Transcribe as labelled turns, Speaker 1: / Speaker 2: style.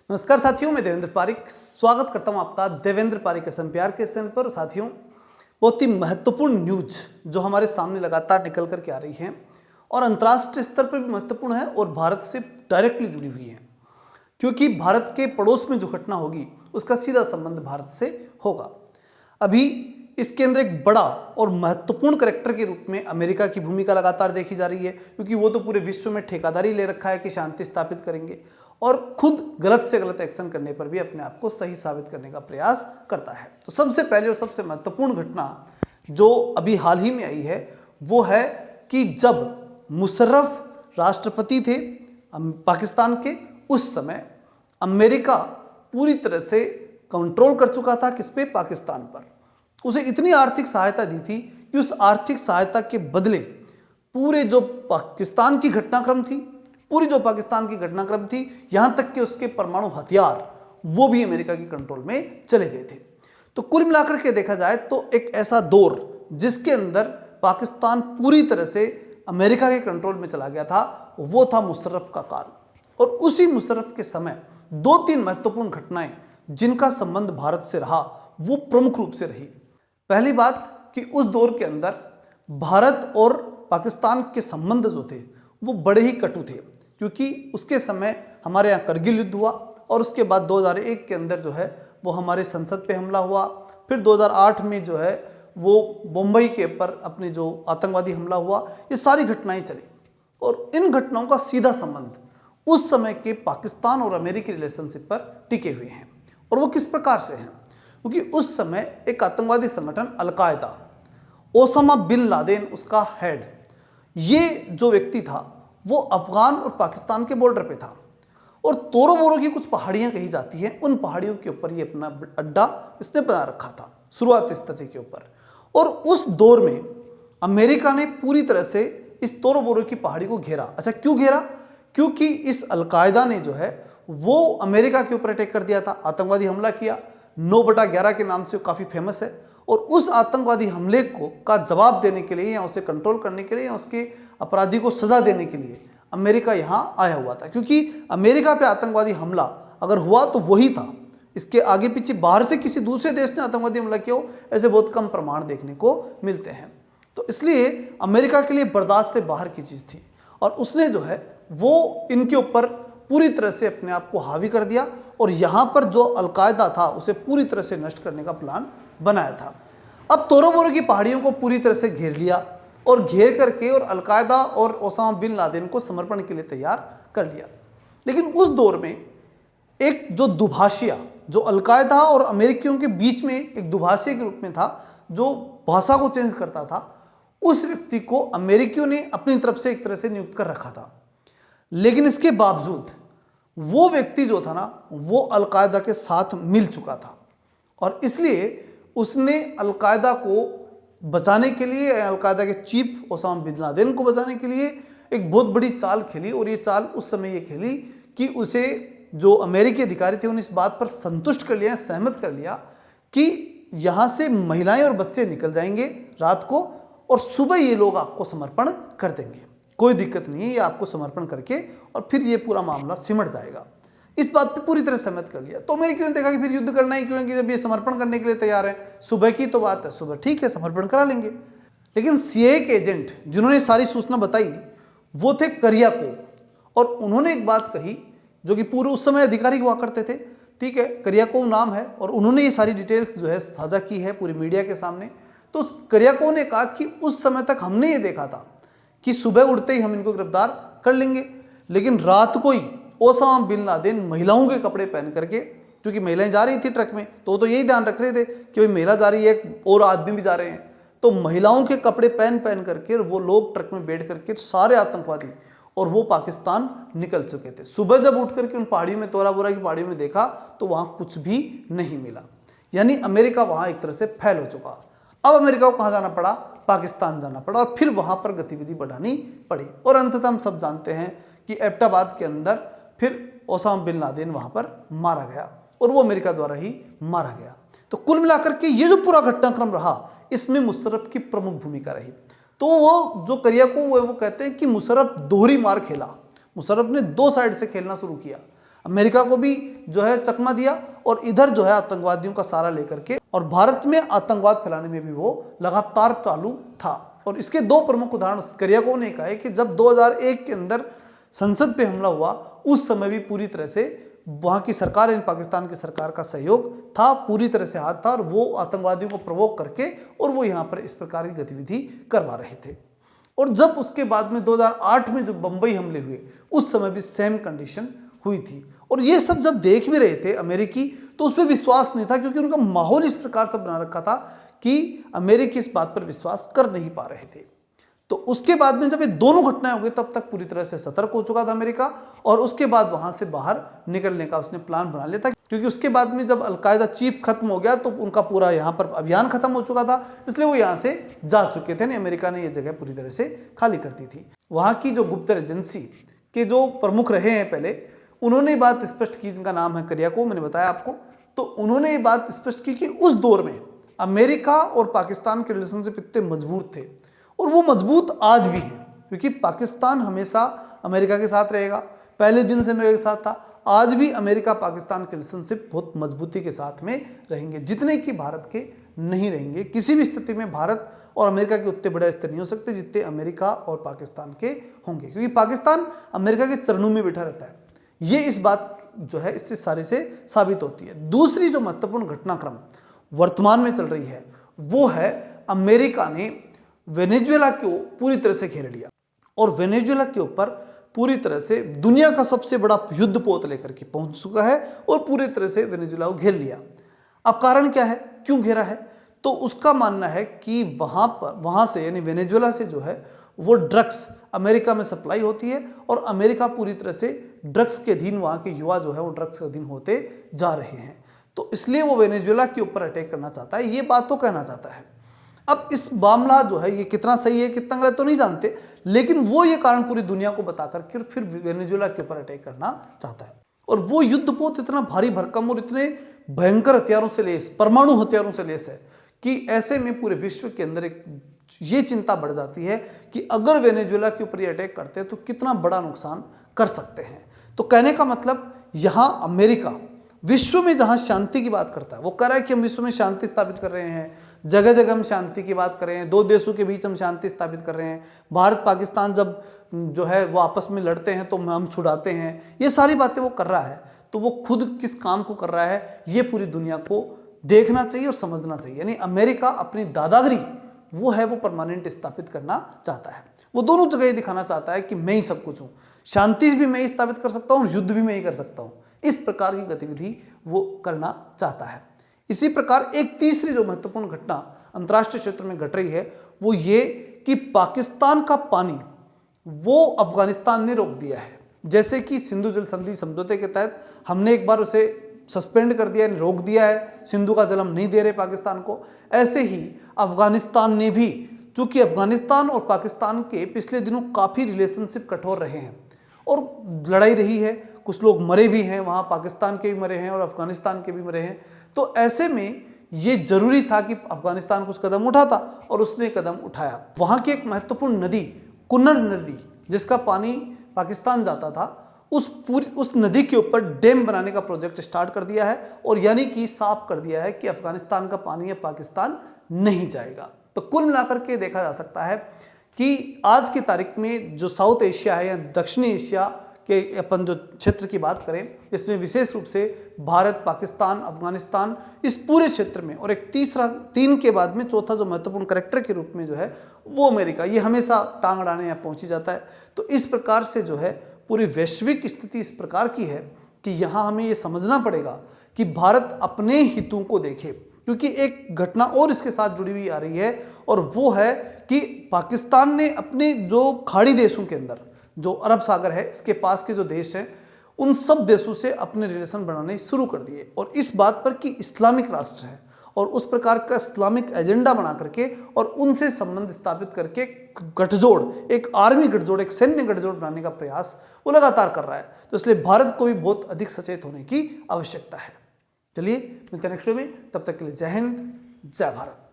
Speaker 1: नमस्कार साथियों, मैं देवेंद्र पारिक स्वागत करता हूं आपका देवेंद्र पारिक एसएमपीआर के चैनल पर। साथियों, बहुत ही महत्वपूर्ण न्यूज जो हमारे सामने लगातार निकल करके आ रही है और अंतर्राष्ट्रीय स्तर पर भी महत्वपूर्ण है और भारत से डायरेक्टली जुड़ी हुई है, क्योंकि भारत के पड़ोस में जो घटना होगी उसका सीधा संबंध भारत से होगा। अभी इसके अंदर एक बड़ा और महत्वपूर्ण करेक्टर के रूप में अमेरिका की भूमिका लगातार देखी जा रही है, क्योंकि वो तो पूरे विश्व में ठेकेदारी ले रखा है कि शांति स्थापित करेंगे और खुद गलत से गलत एक्शन करने पर भी अपने आप को सही साबित करने का प्रयास करता है। तो सबसे पहले और सबसे महत्वपूर्ण घटना जो अभी हाल ही में आई है वो है कि जब मुशर्रफ राष्ट्रपति थे पाकिस्तान के, उस समय अमेरिका पूरी तरह से कंट्रोल कर चुका था किस पे? पाकिस्तान पर। उसे इतनी आर्थिक सहायता दी थी कि उस आर्थिक सहायता के बदले पूरे जो पाकिस्तान की घटनाक्रम थी, यहां तक कि उसके परमाणु हथियार वो भी अमेरिका की कंट्रोल में चले गए थे। तो कुल मिलाकर के देखा जाए तो एक ऐसा दौर जिसके अंदर पाकिस्तान पूरी तरह से अमेरिका के कंट्रोल में चला गया था, वो था मुशर्रफ का काल। और उसी मुशर्रफ के समय दो तीन महत्वपूर्ण घटनाएं जिनका संबंध भारत से रहा वो प्रमुख रूप से रही। पहली बात कि उस दौर के अंदर भारत और पाकिस्तान के संबंध जो थे वो बड़े ही कटु थे, क्योंकि उसके समय हमारे यहाँ करगिल युद्ध हुआ और उसके बाद 2001 के अंदर जो है वो हमारे संसद पे हमला हुआ। फिर 2008 में जो है वो मुंबई के ऊपर अपने जो आतंकवादी हमला हुआ। ये सारी घटनाएं चली और इन घटनाओं का सीधा संबंध उस समय के पाकिस्तान और अमेरिकी रिलेशनशिप पर टिके हुए हैं। और वो किस प्रकार से हैं? क्योंकि उस समय एक आतंकवादी संगठन अल-कायदा, ओसामा बिन लादेन उसका हेड, ये जो व्यक्ति था वो अफगान और पाकिस्तान के बॉर्डर पे था और तोरो बोरो की कुछ पहाड़ियां कही जाती हैं, उन पहाड़ियों के ऊपर ये अपना अड्डा इसने बना रखा था शुरुआती स्थिति के ऊपर। और उस दौर में अमेरिका ने पूरी तरह से इस तोरो बोरो की पहाड़ी को घेरा। अच्छा, क्यों घेरा? क्योंकि इस अल-कायदा ने जो है वो अमेरिका के ऊपर अटैक कर दिया था, आतंकवादी हमला किया। 9/11 के नाम से काफ़ी फेमस है और उस आतंकवादी हमले का जवाब देने के लिए या उसे कंट्रोल करने के लिए या उसके अपराधी को सजा देने के लिए अमेरिका यहाँ आया हुआ था, क्योंकि अमेरिका पे आतंकवादी हमला अगर हुआ तो वही था। इसके आगे पीछे बाहर से किसी दूसरे देश ने आतंकवादी हमला किया हो ऐसे बहुत कम प्रमाण देखने को मिलते हैं। तो इसलिए अमेरिका के लिए बर्दाश्त से बाहर की चीज़ थी और उसने जो है वो इनके ऊपर पूरी तरह से अपने आप को हावी कर दिया और यहाँ पर जो अल-कायदा था उसे पूरी तरह से नष्ट करने का प्लान बनाया था। अब तोरो बोरो की पहाड़ियों को पूरी तरह से घेर लिया और घेर करके और अल-कायदा और ओसामा बिन लादेन को समर्पण के लिए तैयार कर लिया। लेकिन उस दौर में एक जो दुभाषिया, जो अल-कायदा और अमेरिकियों के बीच में एक दुभाषिया के रूप में था, जो भाषा को चेंज करता था, उस व्यक्ति को अमेरिकियों ने अपनी तरफ से एक तरह से नियुक्त कर रखा था। लेकिन इसके बावजूद वो व्यक्ति जो था ना वो अल-कायदा के साथ मिल चुका था और इसलिए उसने अल-कायदा को बचाने के लिए, अल-कायदा के चीफ ओसामा बिन लादेन को बचाने के लिए एक बहुत बड़ी चाल खेली। और ये चाल उस समय ये खेली कि उसे जो अमेरिकी अधिकारी थे उन्हें इस बात पर संतुष्ट कर लिया, सहमत कर लिया कि यहाँ से महिलाएं और बच्चे निकल जाएंगे रात को और सुबह ये लोग आपको समर्पण कर देंगे, कोई दिक्कत नहीं है, ये आपको समर्पण करके और फिर ये पूरा मामला सिमट जाएगा। इस बात पे पूरी तरह सहमत कर लिया। तो अमेरिकियों ने देखा कि फिर युद्ध करना ही क्यों है, कि जब ये समर्पण करने के लिए तैयार है, सुबह की तो बात है, सुबह ठीक है समर्पण करा लेंगे। लेकिन सीआईए के एजेंट जिन्होंने सारी सूचना बताई वो थे करियाकोव और उन्होंने एक बात कही जो कि पूरे उस समय अधिकारी हुआ करते थे, ठीक है, करियाकोव नाम है, और उन्होंने ये सारी डिटेल्स जो है साझा की है पूरी मीडिया के सामने। तो करियाकोव ने कहा कि उस समय तक हमने ये देखा था कि सुबह उठते ही हम इनको गिरफ्तार कर लेंगे, लेकिन रात को ही ओसामा बिन लादेन महिलाओं के कपड़े पहन करके, क्योंकि महिलाएं जा रही थी ट्रक में तो वो तो यही ध्यान रख रहे थे कि भाई महिला जा रही है और आदमी भी जा रहे हैं, तो महिलाओं के कपड़े पहन करके वो लोग ट्रक में बैठ करके सारे आतंकवादी और वो पाकिस्तान निकल चुके थे। सुबह जब उठ करके उन पहाड़ियों में, तोरा बोरा की पहाड़ियों में देखा तो वहाँ कुछ भी नहीं मिला, यानी अमेरिका वहाँ एक तरह से फैल हो चुका। अब अमेरिका को कहाँ जाना पड़ा? पाकिस्तान जाना पड़ा और फिर वहाँ पर गतिविधि बढ़ानी पड़ी और अंततः हम सब जानते हैं कि एबटाबाद के अंदर फिर ओसामा बिन लादेन वहाँ पर मारा गया और वो अमेरिका द्वारा ही मारा गया। तो कुल मिलाकर के ये जो पूरा घटनाक्रम रहा इसमें मुशर्रफ की प्रमुख भूमिका रही। तो वो जो करियाकोव है वो कहते हैं कि मुशर्रफ दोहरी मार खेला। मुशर्रफ ने दो साइड से खेलना शुरू किया, अमेरिका को भी जो है चकमा दिया और इधर जो है आतंकवादियों का सहारा लेकर के, और भारत में आतंकवाद फैलाने में भी वो लगातार चालू था। और इसके दो प्रमुख उदाहरण करियाकोव ने कहा है कि जब 2001 के अंदर संसद पे हमला हुआ उस समय भी पूरी तरह से वहाँ की सरकार यानी पाकिस्तान की सरकार का सहयोग था, पूरी तरह से हाथ था, और वो आतंकवादियों को प्रवोक करके और वो यहाँ पर इस प्रकार की गतिविधि करवा रहे थे। और जब उसके बाद में 2008 में जब बम्बई हमले हुए उस समय भी सेम कंडीशन हुई थी। और ये सब जब देख भी रहे थे अमेरिकी, तो उस पर विश्वास नहीं था, क्योंकि उनका माहौल इस प्रकार से बना रखा था कि अमेरिकी इस बात पर विश्वास कर नहीं पा रहे थे। तो उसके बाद में जब ये दोनों घटनाएं हो गई तब तक पूरी तरह से सतर्क हो चुका था अमेरिका, और उसके बाद वहां से बाहर निकलने का उसने प्लान बना लिया था, क्योंकि उसके बाद में जब अलकायदा चीफ खत्म हो गया तो उनका पूरा यहाँ पर अभियान खत्म हो चुका था, इसलिए वो यहाँ से जा चुके थे। नहीं, अमेरिका ने ये जगह पूरी तरह से खाली कर दी थी। वहाँ की जो गुप्त एजेंसी के जो प्रमुख रहे हैं पहले, उन्होंने ये बात स्पष्ट की, जिनका नाम है करियाकोव, मैंने बताया आपको। तो उन्होंने ये बात स्पष्ट की कि उस दौर में अमेरिका और पाकिस्तान के रिलेशनशिप इतने मजबूत थे, और वो मजबूत आज भी है, क्योंकि पाकिस्तान हमेशा अमेरिका के साथ रहेगा, पहले दिन से अमेरिका के साथ था, आज भी अमेरिका पाकिस्तान के रिलेशनशिप बहुत मजबूती के साथ में रहेंगे, जितने कि भारत के नहीं रहेंगे। किसी भी स्थिति में भारत और अमेरिका के उतने बड़े रिश्ते नहीं हो सकते जितने अमेरिका और पाकिस्तान के होंगे, क्योंकि पाकिस्तान अमेरिका के चरणों में बैठा रहता है। ये इस बात जो है इससे सारी से साबित होती है। दूसरी जो महत्वपूर्ण घटनाक्रम वर्तमान में चल रही है वो है अमेरिका ने वेनेजुएला को पूरी तरह से घेर लिया, और वेनेजुएला के ऊपर पूरी तरह से दुनिया का सबसे बड़ा युद्ध पोत लेकर के पहुंच चुका है, और पूरी तरह से वेनेजुएला को घेर लिया। अब कारण क्या है, क्यों घेरा है? तो उसका मानना है कि वहाँ से यानी वेनेजुएला से जो है वो ड्रग्स अमेरिका में सप्लाई होती है, और अमेरिका पूरी तरह से ड्रग्स के अधीन, वहाँ के युवा जो है वो ड्रग्स के अधीन होते जा रहे हैं। तो इसलिए वो वेनेजुएला के ऊपर अटैक करना चाहता है, ये बात तो कहना चाहता है। अब इस मामला जो है ये कितना सही है कितना गलत तो नहीं जानते, लेकिन वो ये कारण पूरी दुनिया को बताकर फिर वेनेजुएला के ऊपर अटैक करना चाहता है। और वो युद्धपोत इतना भारी भरकम और इतने भयंकर हथियारों से लेस, परमाणु हथियारों से लेस है कि ऐसे में पूरे विश्व के अंदर एक ये चिंता बढ़ जाती है कि अगर वेनेजुएला के ऊपर ये अटैक करते हैं तो कितना बड़ा नुकसान कर सकते हैं। तो कहने का मतलब यहाँ अमेरिका विश्व में जहाँ शांति की बात करता है, वो कह रहा है कि हम विश्व में शांति स्थापित कर रहे हैं, जगह जगह हम शांति की बात कर रहे हैं, दो देशों के बीच हम शांति स्थापित कर रहे हैं, भारत पाकिस्तान जब जो है वो आपस में लड़ते हैं तो हम छुड़ाते हैं, ये सारी बातें वो कर रहा है। तो वो खुद किस काम को कर रहा है ये पूरी दुनिया को देखना चाहिए और समझना चाहिए। यानी अमेरिका अपनी दादागिरी वो है वो परमानेंट स्थापित करना चाहता है। वो दोनों जगह ये दिखाना चाहता है कि मैं ही सब कुछ हूँ, शांति भी मैं ही स्थापित कर सकता हूँ, युद्ध भी मैं ही कर सकता हूँ। इस प्रकार की गतिविधि वो करना चाहता है। इसी प्रकार एक तीसरी जो महत्वपूर्ण घटना अंतर्राष्ट्रीय क्षेत्र में घट रही है वो ये कि पाकिस्तान का पानी वो अफगानिस्तान ने रोक दिया है। जैसे कि सिंधु जल संधि समझौते के तहत हमने एक बार उसे सस्पेंड कर दिया, रोक दिया है, सिंधु का जल हम नहीं दे रहे पाकिस्तान को, ऐसे ही अफगानिस्तान ने भी, चूंकि अफगानिस्तान और पाकिस्तान के पिछले दिनों काफ़ी रिलेशनशिप कठोर रहे हैं और लड़ाई रही है, कुछ लोग मरे भी हैं वहाँ, पाकिस्तान के भी मरे हैं और अफगानिस्तान के भी मरे हैं। तो ऐसे में ये जरूरी था कि अफगानिस्तान कुछ कदम उठाता और उसने कदम उठाया। वहाँ की एक महत्वपूर्ण नदी कुन्नर नदी जिसका पानी पाकिस्तान जाता था, उस नदी के ऊपर डैम बनाने का प्रोजेक्ट स्टार्ट कर दिया है, और यानी कि साफ कर दिया है कि अफगानिस्तान का पानी अब पाकिस्तान नहीं जाएगा। तो कुल मिलाकर के देखा जा सकता है कि आज की तारीख में जो साउथ एशिया है या दक्षिणी एशिया के अपन जो क्षेत्र की बात करें, इसमें विशेष रूप से भारत, पाकिस्तान, अफगानिस्तान, इस पूरे क्षेत्र में, और एक तीसरा, तीन के बाद में चौथा जो महत्वपूर्ण करेक्टर के रूप में जो है वो अमेरिका, ये हमेशा टांग अड़ाने यहाँ पहुँच ही जाता है। तो इस प्रकार से जो है पूरी वैश्विक स्थिति इस प्रकार की है कि यहाँ हमें ये समझना पड़ेगा कि भारत अपने हितों को देखे, क्योंकि एक घटना और इसके साथ जुड़ी हुई आ रही है, और वो है कि पाकिस्तान ने अपने जो खाड़ी देशों के अंदर, जो अरब सागर है इसके पास के जो देश हैं, उन सब देशों से अपने रिलेशन बनाने शुरू कर दिए, और इस बात पर कि इस्लामिक राष्ट्र है और उस प्रकार का इस्लामिक एजेंडा बना करके और उनसे संबंध स्थापित करके गठजोड़, एक आर्मी गठजोड़, एक सैन्य गठजोड़ बनाने का प्रयास वो लगातार कर रहा है। तो इसलिए भारत को भी बहुत अधिक सचेत होने की आवश्यकता है। चलिए मिलते हैं नेक्स्ट वीडियो में, तब तक के लिए जय हिंद, जय भारत।